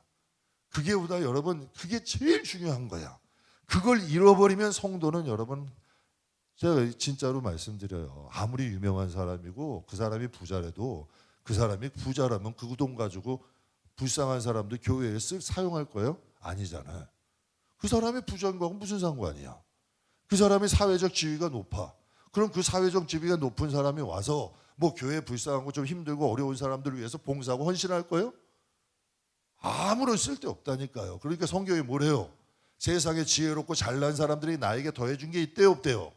그게 보다 여러분 그게 제일 중요한 거야. 그걸 잃어버리면 성도는 여러분 제가 진짜로 말씀드려요. 아무리 유명한 사람이고 그 사람이 부자라도 그 사람이 부자라면 그 돈 가지고 불쌍한 사람들 교회에 사용할 거예요? 아니잖아요. 그 사람이 부자인 거하고 무슨 상관이야. 그 사람이 사회적 지위가 높아. 그럼 그 사회적 지위가 높은 사람이 와서 뭐 교회 불쌍하고 좀 힘들고 어려운 사람들을 위해서 봉사하고 헌신할 거예요? 아무런 쓸데 없다니까요. 그러니까 성경이 뭐래요? 세상에 지혜롭고 잘난 사람들이 나에게 더해준 게 있대요, 없대요?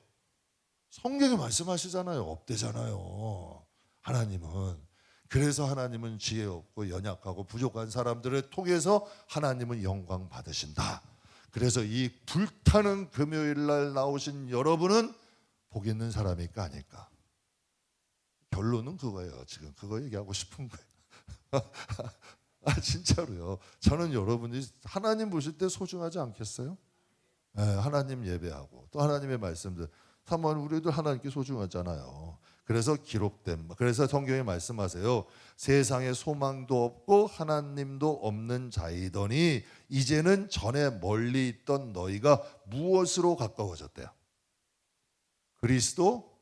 성경이 말씀하시잖아요. 없대잖아요. 하나님은. 그래서 하나님은 지혜 없고 연약하고 부족한 사람들을 통해서 하나님은 영광 받으신다. 그래서 이 불타는 금요일 날 나오신 여러분은 복 있는 사람일까 아닐까? 결론은 그거예요. 지금 그거 얘기하고 싶은 거예요. 진짜로요. 저는 여러분이 하나님 보실 때 소중하지 않겠어요? 네, 하나님 예배하고 또 하나님의 말씀들 한번 우리도 하나님께 소중하잖아요. 그래서 기록된 그래서 성경에 말씀하세요. 세상에 소망도 없고 하나님도 없는 자이더니 이제는 전에 멀리 있던 너희가 무엇으로 가까워졌대요? 그리스도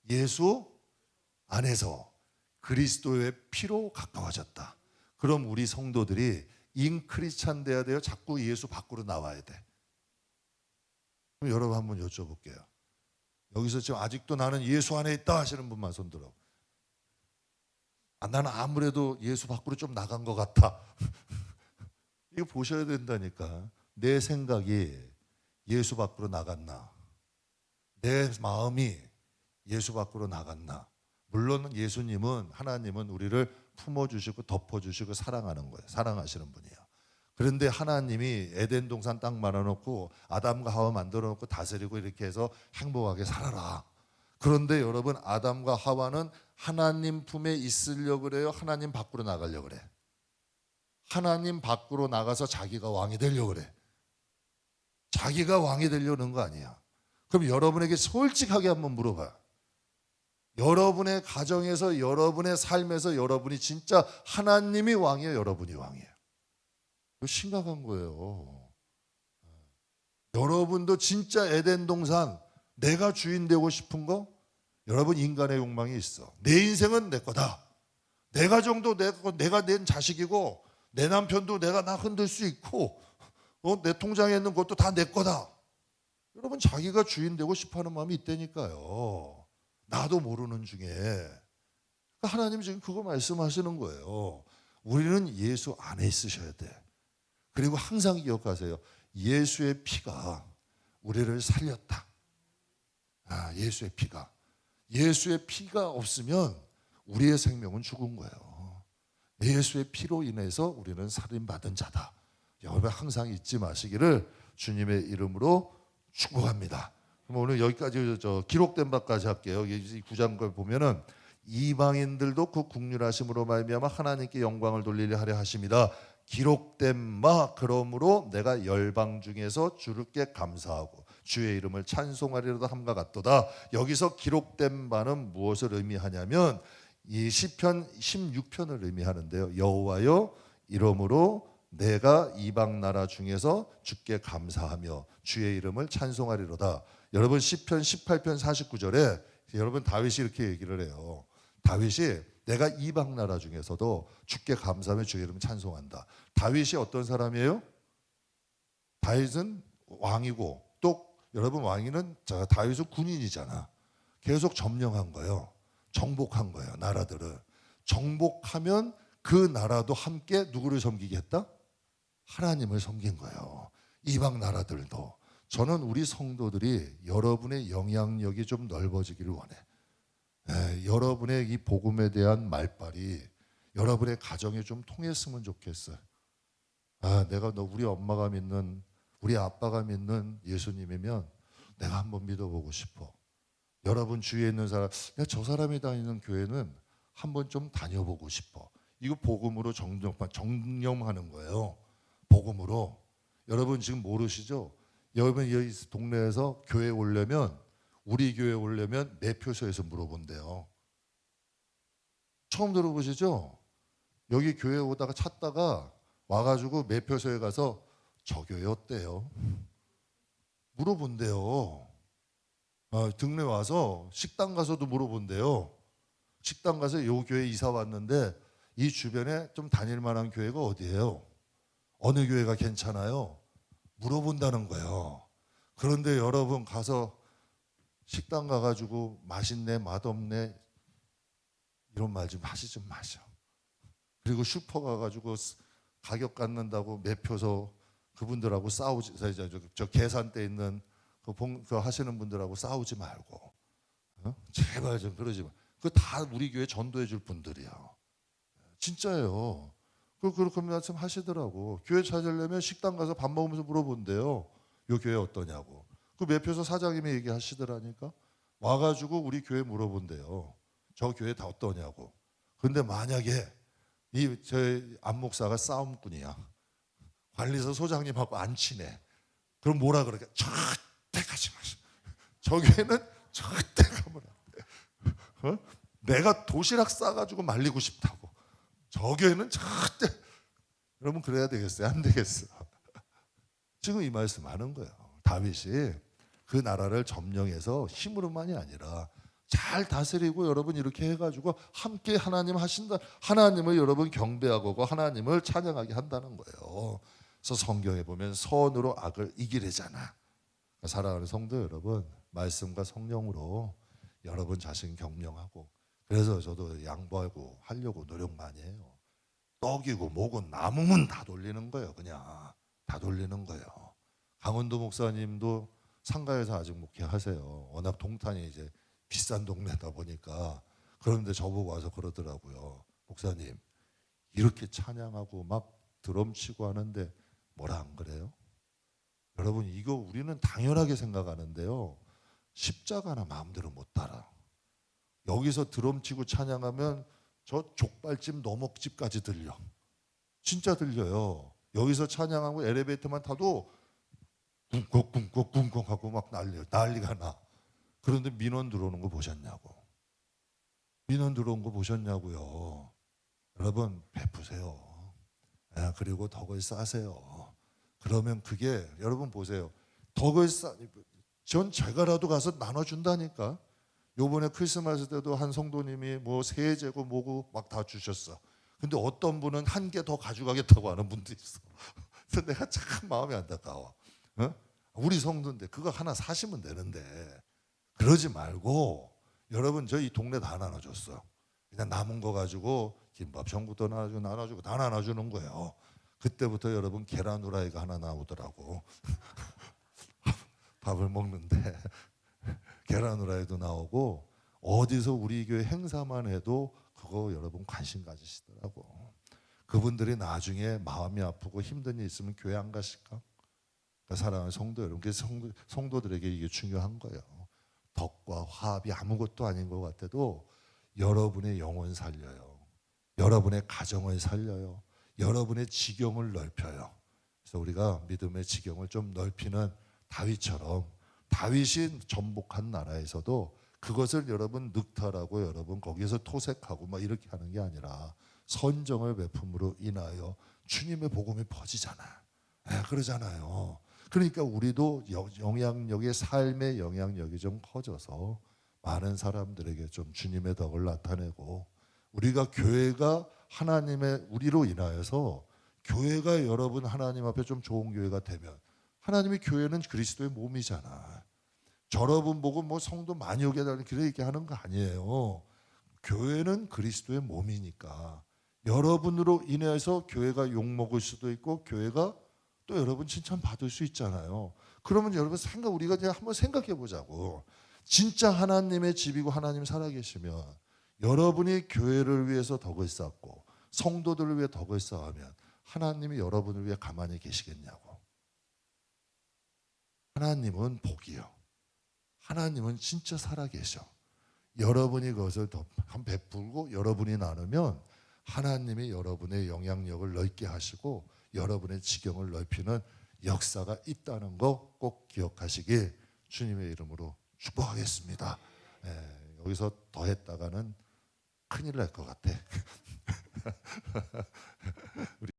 예수 안에서 그리스도의 피로 가까워졌다. 그럼 우리 성도들이 인크리스찬 돼야 돼요? 자꾸 예수 밖으로 나와야 돼? 그럼 여러분 한번 여쭤볼게요. 여기서 지금 아직도 나는 예수 안에 있다 하시는 분만 손 들어. 나는 아무래도 예수 밖으로 좀 나간 것 같아. 이거 보셔야 된다니까. 내 생각이 예수 밖으로 나갔나? 내 마음이 예수 밖으로 나갔나? 물론 예수님은 하나님은 우리를 품어주시고 덮어주시고 사랑하는 거예요. 사랑하시는 분이에요. 그런데 하나님이 에덴 동산 딱 말아놓고 아담과 하와 만들어놓고 다스리고 이렇게 해서 행복하게 살아라. 그런데 여러분 아담과 하와는 하나님 품에 있으려고 그래요? 하나님 밖으로 나가려고 그래? 하나님 밖으로 나가서 자기가 왕이 되려고 그래? 자기가 왕이 되려는 거 아니야. 그럼 여러분에게 솔직하게 한번 물어봐요. 여러분의 가정에서 여러분의 삶에서 여러분이 진짜 하나님이 왕이에요? 여러분이 왕이에요? 이거 심각한 거예요. 여러분도 진짜 에덴 동산 내가 주인 되고 싶은 거? 여러분 인간의 욕망이 있어. 내 인생은 내 거다. 내 가정도 내 거, 내가 낸 자식이고 내 남편도 내가 나 흔들 수 있고 내 통장에 있는 것도 다 내 거다. 여러분 자기가 주인 되고 싶어하는 마음이 있다니까요. 나도 모르는 중에. 그러니까 하나님 지금 그거 말씀하시는 거예요. 우리는 예수 안에 있으셔야 돼. 그리고 항상 기억하세요. 예수의 피가 우리를 살렸다. 예수의 피가. 예수의 피가 없으면 우리의 생명은 죽은 거예요. 예수의 피로 인해서 우리는 살인받은 자다. 여러분 항상 잊지 마시기를 주님의 이름으로 축복합니다. 그럼 오늘 여기까지 기록된 바까지 할게요. 이 9장 걸 보면은 이방인들도 그 국률하심으로 말미암아 하나님께 영광을 돌리려 하려 하심이다. 기록된 바 그러므로 내가 열방 중에서 주께 감사하고 주의 이름을 찬송하리로다 함과 같도다. 여기서 기록된 바는 무엇을 의미하냐면 이 시편 16편을 의미하는데요. 여호와여 이러므로 내가 이방 나라 중에서 주께 감사하며 주의 이름을 찬송하리로다. 여러분 시편 18편 49절에 여러분 다윗이 이렇게 얘기를 해요. 다윗이 내가 이방 나라 중에서도 주께 감사하며 주의 이름을 찬송한다. 다윗이 어떤 사람이에요? 다윗은 왕이고 또 여러분 왕위는 다윗은 군인이잖아. 계속 점령한 거예요. 정복한 거예요. 나라들을. 정복하면 그 나라도 함께 누구를 섬기게 했다? 하나님을 섬긴 거예요. 이방 나라들도. 저는 우리 성도들이 여러분의 영향력이 좀 넓어지기를 원해. 여러분의 이 복음에 대한 말발이 여러분의 가정에 좀 통했으면 좋겠어요. 내가 우리 엄마가 믿는 우리 아빠가 믿는 예수님이면 내가 한번 믿어보고 싶어. 여러분 주위에 있는 사람, 저 사람이 다니는 교회는 한번 좀 다녀보고 싶어. 이거 복음으로 정령하는 거예요. 복음으로. 여러분 지금 모르시죠? 여러분 이 동네에서 교회 오려면 우리 교회 오려면 매표소에서 물어본대요. 처음 들어보시죠? 여기 교회 오다가 찾다가 와가지고 매표소에 가서 저 교회 어때요? 물어본대요. 등내 와서 식당 가서도 물어본대요. 식당 가서 요 교회 이사 왔는데 이 주변에 좀 다닐 만한 교회가 어디예요? 어느 교회가 괜찮아요? 물어본다는 거예요. 그런데 여러분 가서 식당 가가지고 맛있네 맛없네 이런 말 좀 하시지 마셔. 그리고 슈퍼 가가지고 가격 갖는다고 매표소 그분들하고 싸우지, 저 계산대 있는 그 하시는 분들하고 싸우지 말고, 제발 좀 그러지 마. 그 다 우리 교회 전도해 줄 분들이야. 진짜예요. 그렇게 말씀 하시더라고. 교회 찾으려면 식당 가서 밥 먹으면서 물어본대요. 요 교회 어떠냐고. 그 매표소 사장님이 얘기하시더라니까. 와가지고 우리 교회 물어본대요. 저 교회 다 어떠냐고. 그런데 만약에 이 저희 안 목사가 싸움꾼이야. 관리소 소장님하고 안 친해. 그럼 뭐라 그럴까? 절대 가지 마시오. 저기에는 절대 가면 안 돼. 어? 내가 도시락 싸가지고 말리고 싶다고. 저기에는 절대. 여러분 그래야 되겠어요? 안 되겠어? 지금 이 말씀 하는 거예요. 다윗이 그 나라를 점령해서 힘으로만이 아니라 잘 다스리고 여러분 이렇게 해가지고 함께 하나님 하신다. 하나님을 여러분 경배하고 하나님을 찬양하게 한다는 거예요. 그래서 성경에 보면 선으로 악을 이기래잖아. 사랑하는 성도 여러분, 말씀과 성령으로 여러분 자신 경영하고, 그래서 저도 양보하고 하려고 노력 많이 해요. 떡이고 뭐고 남으면 다 돌리는 거예요. 그냥 다 돌리는 거예요. 강원도 목사님도 상가에서 아직 목회하세요. 워낙 동탄이 이제 비싼 동네다 보니까. 그런데 저보고 와서 그러더라고요. 목사님 이렇게 찬양하고 막 드럼 치고 하는데 뭐라 안 그래요? 여러분 이거 우리는 당연하게 생각하는데요. 십자가나 마음대로 못 따라. 여기서 드럼 치고 찬양하면 저 족발집 너먹집까지 들려. 진짜 들려요. 여기서 찬양하고 엘리베이터만 타도 쿵쿵쿵쿵쿵 하고 막 난리가 나. 그런데 민원 들어오는 거 보셨냐고. 민원 들어온 거 보셨냐고요. 여러분 베푸세요. 그리고 덕을 쌓으세요. 그러면 그게 여러분 보세요. 전 제가라도 가서 나눠준다니까. 요번에 크리스마스 때도 한 성도님이 뭐 세제고 뭐고 막 다 주셨어. 근데 어떤 분은 한 개 더 가져가겠다고 하는 분도 있어. 그래서 내가 참 마음이 안타까워. 어? 우리 성도인데 그거 하나 사시면 되는데 그러지 말고 여러분 저희 동네 다 나눠줬어. 그냥 남은 거 가지고 김밥 전부터 나눠주고 다 나눠주는 거예요. 그때부터 여러분 계란 후라이가 하나 나오더라고. 밥을 먹는데 계란 후라이도 나오고 어디서 우리 교회 행사만 해도 그거 여러분 관심 가지시더라고. 그분들이 나중에 마음이 아프고 힘든 일 있으면 교회 안 가실까? 그러니까 사랑하는 성도 여러분, 그래서 성도들에게 이게 중요한 거예요. 덕과 화합이 아무것도 아닌 것 같아도 여러분의 영혼 살려요. 여러분의 가정을 살려요. 여러분의 지경을 넓혀요. 그래서 우리가 믿음의 지경을 좀 넓히는 다윗처럼, 다윗이 전복한 나라에서도 그것을 여러분 늑탈하고 여러분 거기에서 토색하고 막 이렇게 하는 게 아니라 선정을 베품으로 인하여 주님의 복음이 퍼지잖아. 그러잖아요. 그러니까 우리도 영향력의 삶의 영향력이 좀 커져서 많은 사람들에게 좀 주님의 덕을 나타내고, 우리가 교회가 하나님의 우리로 인하여서 교회가 여러분 하나님 앞에 좀 좋은 교회가 되면, 하나님의 교회는 그리스도의 몸이잖아. 여러분 보고 뭐 성도 많이 오게 해달라는 그렇게 하는 거 아니에요. 교회는 그리스도의 몸이니까 여러분으로 인해서 교회가 욕먹을 수도 있고 교회가 또 여러분 칭찬 받을 수 있잖아요. 그러면 여러분 우리가 그냥 한번 생각해 보자고. 진짜 하나님의 집이고 하나님 살아계시면 여러분이 교회를 위해서 덕을 쌓고 성도들을 위해 덕을 쌓으면 하나님이 여러분을 위해 가만히 계시겠냐고. 하나님은 복이요. 하나님은 진짜 살아계셔. 여러분이 그것을 더 베풀고 여러분이 나누면 하나님이 여러분의 영향력을 넓게 하시고 여러분의 지경을 넓히는 역사가 있다는 거 꼭 기억하시길 주님의 이름으로 축복하겠습니다. 여기서 더 했다가는 큰일 날 것 같아.